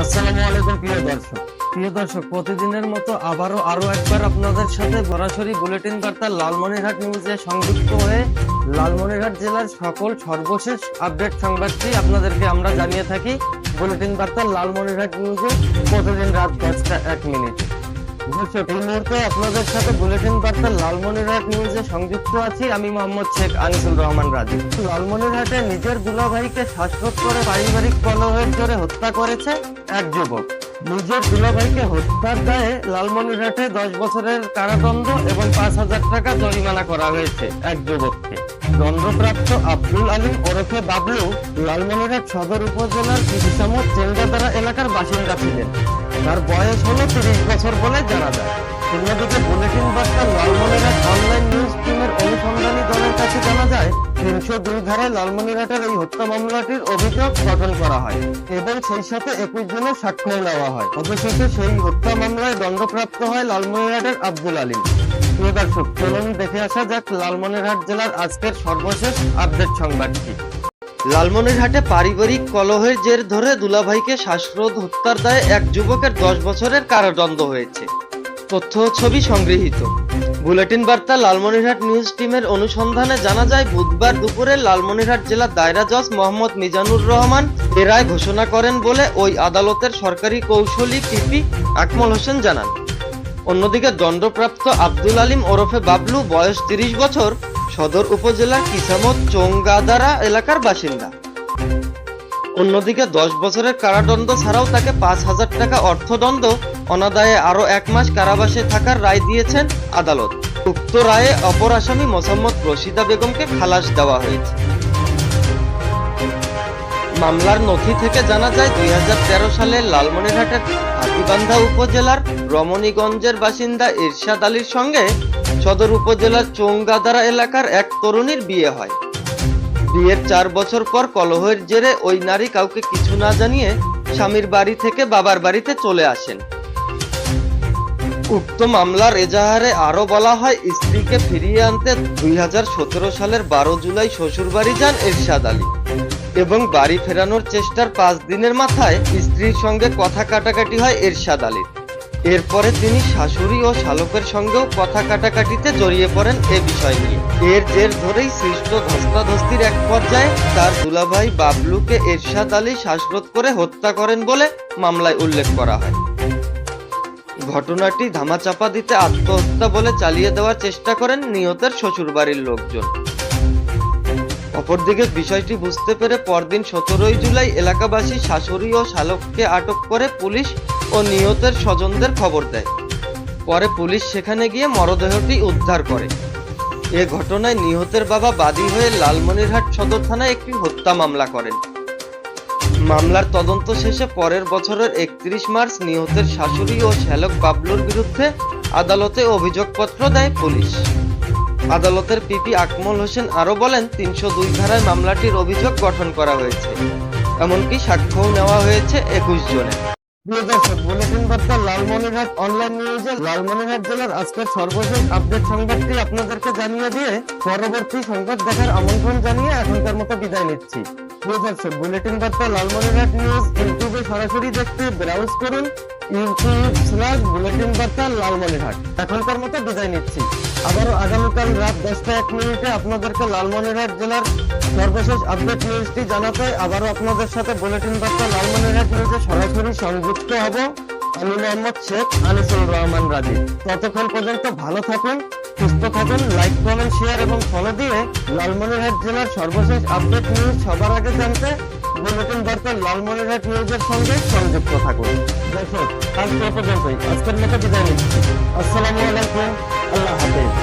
আসসালামু আলাইকুম প্রিয় দর্শক, প্রতিদিনের মতো আরো একবার আপনাদের সাথে সরাসরি বুলেটিন বার্তা লালমনিরহাট নিউজে সংযুক্ত হয়ে লালমনিরহাট জেলার সকল সর্বশেষ আপডেট সংবাদটি আপনাদেরকে আমরা জানিয়ে থাকি বুলেটিন বার্তা লালমনিরহাট নিউজে প্রতিদিন রাত 10:01। দর্শক, এই মুহূর্তে আপনাদের সাথে বুলেটিন বার্তা লালমনিরহাট নিউজে সংযুক্ত আছি আমি মোহাম্মদ শেখ আনিসুল রহমান রাজু। লালমনিরহাটে নিজের দুলাভাইকে শ্বাসরোধ করে পারিবারিক কলহের জেরে হত্যা করেছে এক যুবক। নিজের দুলাভাইকে হত্যার দায়ে লালমনিরহাটে 10 বছরের কারাদণ্ড এবং 5,000 টাকা জরিমানা করা হয়েছে এক যুবককে। দণ্ডপ্রাপ্ত আব্দুল আলিম ওরফে বাবলু লালমনিরহাট সদর উপজেলার কৃষিসামত চেঙ্গাদারা এলাকার বাসিন্দা ছিলেন। তার বয়স হলো 30 বছর বলে জানা যায়। অন্যদিকে বুলেটিন বার্তা লালমনিরহাট অনলাইন নিউজ টিমের অনুসন্ধানী দলের কাছে জানা যায় 302 ধারায় লালমনিরহাটের এই হত্যা মামলাটির অভিযোগ গঠন করা হয় এবং সেই সাথে 21 জনের সাক্ষ্য নেওয়া হয়। অবশেষে সেই হত্যা মামলায় দণ্ডপ্রাপ্ত হয় লালমনিরহাটের আব্দুল আলিম। প্রিয় দর্শক, চলুন দেখে আসা যাক লালমনিরহাট জেলার আজকের সর্বশেষ আপডেট সংবাদটি। লালমনিরহাটে পারিবারিক কলহের জের ধরে দুলাভাইকে শ্বাসরোধ হত্যার দায়ে এক যুবকের 10 বছরের কারাদণ্ড হয়েছে। তথ্য ও ছবি সংগৃহীত বুলেটিন বার্তা লালমনিরহাট নিউজ টিমের অনুসন্ধানে জানা যায় বুধবার দুপুরে লালমনিরহাট জেলা দায়রা জজ মোহাম্মদ মিজানুর রহমান এ রায় ঘোষণা করেন বলে ওই আদালতের সরকারি কৌশলী পিপি আকমল হোসেন জানান। অন্যদিকে দণ্ডপ্রাপ্ত আব্দুল আলিম ওরফে বাবলু বয়স 30 বছর, সদর উপজেলার কিসামত চৌঙ্গাদারা এলাকার বাসিন্দা। অন্যদিকে 10 বছরের কারাদণ্ড ছাড়াও তাকে 5,000 টাকা অর্থদণ্ড, অনাদায়ে আরো 1 মাস কারাবাসে থাকার রায় দিয়েছেন আদালত। উক্ত রায়ে অপর আসামি মোসাম্মদ রশিদা বেগমকে খালাস দেওয়া হয়েছে। মামলার নথি থেকে জানা যায় 2013 সালে লালমনিরহাটের হাতিবান্ধা উপজেলার রমণীগঞ্জের বাসিন্দা ইরশাদ আলীর সঙ্গে সদর উপজেলার চৌঙ্গাদারা এলাকার এক তরুণীর বিয়ে হয়। বিয়ের 4 বছর পর কলহের জেরে ওই নারী কাউকে কিছু না জানিয়ে স্বামীর বাড়ি থেকে বাবার বাড়িতে চলে আসেন। উক্ত মামলার এজাহারে আরো বলা হয়, স্ত্রীকে ফিরিয়ে আনতে 2017 সালের 12 জুলাই শ্বশুর বাড়ি যান ইরশাদ আলী এবং বাড়ি ফেরানোর চেষ্টার 5 দিনের মাথায় স্ত্রীর সঙ্গে কথা কাটাকাটি হয় ইরশাদ আলীর। এরপরে তিনি শাশুড়ি ও শালকের সঙ্গেও কথা কাটাকাটিতে জড়িয়ে পড়েন এ বিষয় নিয়ে। এর জের ধরেই সৃষ্ট ধস্তাধস্তির এক পর্যায়ে তার দুলাভাই বাবলুকে ইরশাদ আলী শ্বাসরোধ করে হত্যা করেন বলে মামলায় উল্লেখ করা হয়। ঘটনাটি ধামাচাপা দিতে আত্মহত্যা বলে চালিয়ে দেওয়ার চেষ্টা করেন নিহতের শ্বশুরবাড়ির লোকজন। অপরদিকে বিষয়টি বুঝতে পেরে পরদিন 17 জুলাই এলাকাবাসী শাশুড়ি ও শালককে আটক করে পুলিশ ও নিহতের স্বজনদের খবর দেয়। পরে পুলিশ সেখানে গিয়ে মরদেহটি উদ্ধার করে। এ ঘটনায় নিহতের বাবা বাদী হয়ে লালমনিরহাট সদর থানায় একটি হত্যা মামলা করেন। মামলার তদন্ত শেষে পরের বছরের 31 মার্চ নিহতের শাশুড়ি ও শ্যালক বাবলুর বিরুদ্ধে আদালতে অভিযোগপত্র দেয় পুলিশ। আদালতের পিপি আকমল হোসেন আরো বলেন, 302 ধারায় মামলাটির অভিযোগ গঠন করা হয়েছে, এমনকি সাক্ষ্যও নেওয়া হয়েছে 21 জনের। প্রিয় দর্শক, বুলেটিন বার্তা লালমনিরহাট অনলাইন নিউজে লালমনিরহাট জেলার আজকের সর্বশেষ আপডেট সংবাদটি আপনাদেরকে জানিয়ে দিয়ে পরবর্তী সংবাদ দেখার আমন্ত্রণ জানিয়ে এখনকার মতো বিদায় নিচ্ছি। প্রিয় দর্শক, বুলেটিন বার্তা লালমনিরহাট নিউজ ইউটিউবে সরাসরি দেখতে ব্রাউজ করুন youtube/বুলেটিন বার্তা লালমনিরহাট। এখনকার মতো বিদায় নিচ্ছি। আবারও আগামীকাল রাত 10:01 আপনাদেরকে লালমনিরহাট জেলার সর্বশেষ আপডেট নিউজটি জানাতে আবারও আপনাদের সাথে বুলেটিন বার্তা লালমনিরহাট নিউজে সরাসরি সংযুক্ত হব আমি মোহাম্মদ শেখ আনিসুল রহমান রাজু। ততক্ষণ পর্যন্ত ভালো থাকুন, সুস্থ থাকুন। লাইক, কমেন্ট, শেয়ার এবং ফলো দিয়ে লালমনিরহাট জেলার সর্বশেষ আপডেট নিউজ সবার আগে জানতে বুলেটিন বার্তা লালমনিরহাট নিউজের সঙ্গে সংযুক্ত থাকুন। দর্শক, আজ পর্যন্তই, আজকের মতো বিদায় নিচ্ছি। আসসালামু আলাইকুম, আল্লাহ হাফেজ।